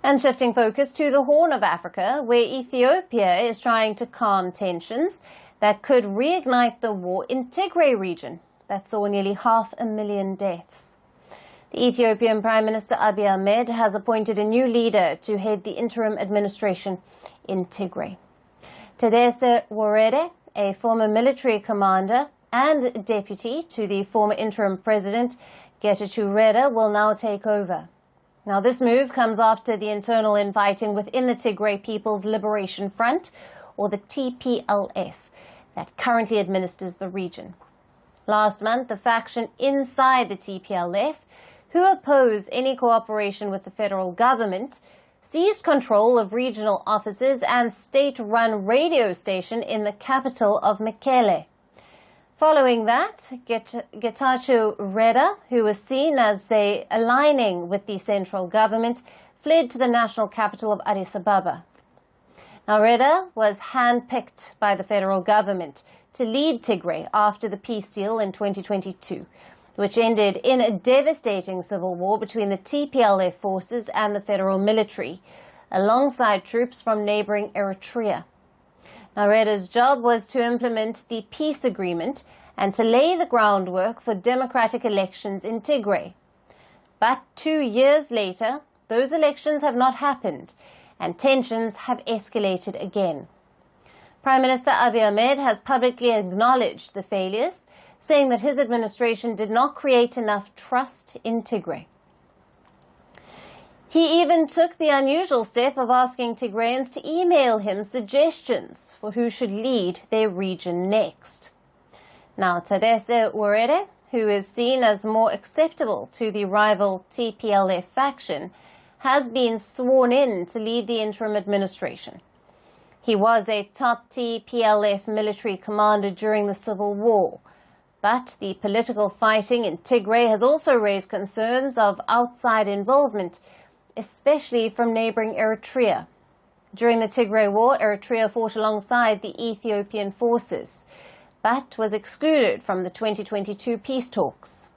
And shifting focus to the Horn of Africa, where Ethiopia is trying to calm tensions that could reignite the war in Tigray region that saw nearly 500,000 deaths. The Ethiopian Prime Minister Abiy Ahmed has appointed a new leader to head the interim administration in Tigray. Tadesse Worede, a former military commander and deputy to the former interim president Getachew Reda, will now take over. Now, this move comes after the internal infighting within the Tigray People's Liberation Front, or the TPLF, that currently administers the region. Last month, the faction inside the TPLF, who oppose any cooperation with the federal government, seized control of regional offices and state-run radio station in the capital of Mekelle. Following that, Getachew Reda, who was seen as aligning with the central government, fled to the national capital of Addis Ababa. Now, Reda was handpicked by the federal government to lead Tigray after the peace deal in 2022, which ended in a devastating civil war between the TPLF forces and the federal military, alongside troops from neighboring Eritrea. Now, Reda's job was to implement the peace agreement and to lay the groundwork for democratic elections in Tigray. But 2 years later, those elections have not happened, and tensions have escalated again. Prime Minister Abiy Ahmed has publicly acknowledged the failures, saying that his administration did not create enough trust in Tigray. He even took the unusual step of asking Tigrayans to email him suggestions for who should lead their region next. Now, Tadesse Worede, who is seen as more acceptable to the rival TPLF faction, has been sworn in to lead the interim administration. He was a top TPLF military commander during the civil war, but the political fighting in Tigray has also raised concerns of outside involvement, especially from neighboring Eritrea. During the Tigray War, Eritrea fought alongside the Ethiopian forces, but was excluded from the 2022 peace talks.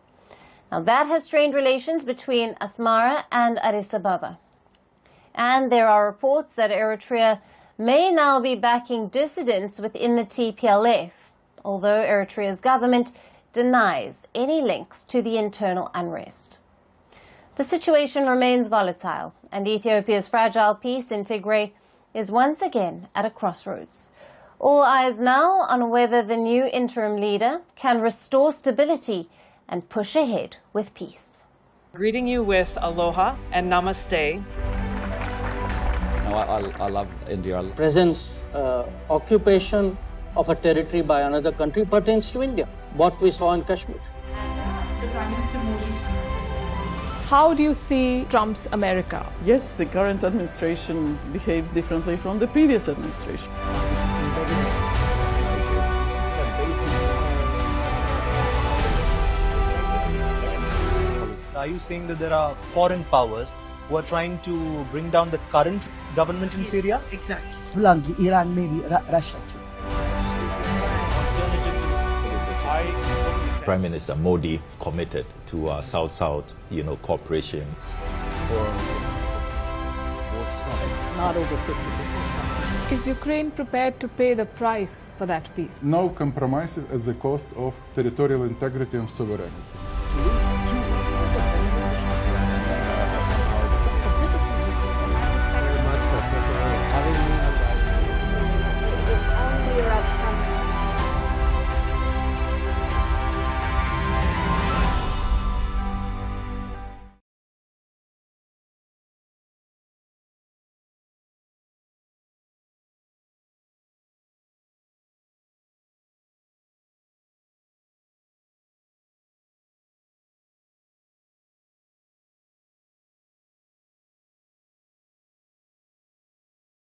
Now, that has strained relations between Asmara and Addis Ababa. And there are reports that Eritrea may now be backing dissidents within the TPLF, although Eritrea's government denies any links to the internal unrest. The situation remains volatile, and Ethiopia's fragile peace in Tigray is once again at a crossroads. All eyes now on whether the new interim leader can restore stability and push ahead with peace. Greeting you with aloha and namaste. I love India. Presence, occupation of a territory by another country pertains to India, what we saw in Kashmir. How do you see Trump's America? Yes, the current administration behaves differently from the previous administration. Are you saying that there are foreign powers who are trying to bring down the current government in Syria? Exactly. Iran, maybe Russia too. Prime Minister Modi committed to South-South, cooperation. Not over 50%. Is Ukraine prepared to pay the price for that peace? No compromises at the cost of territorial integrity and sovereignty.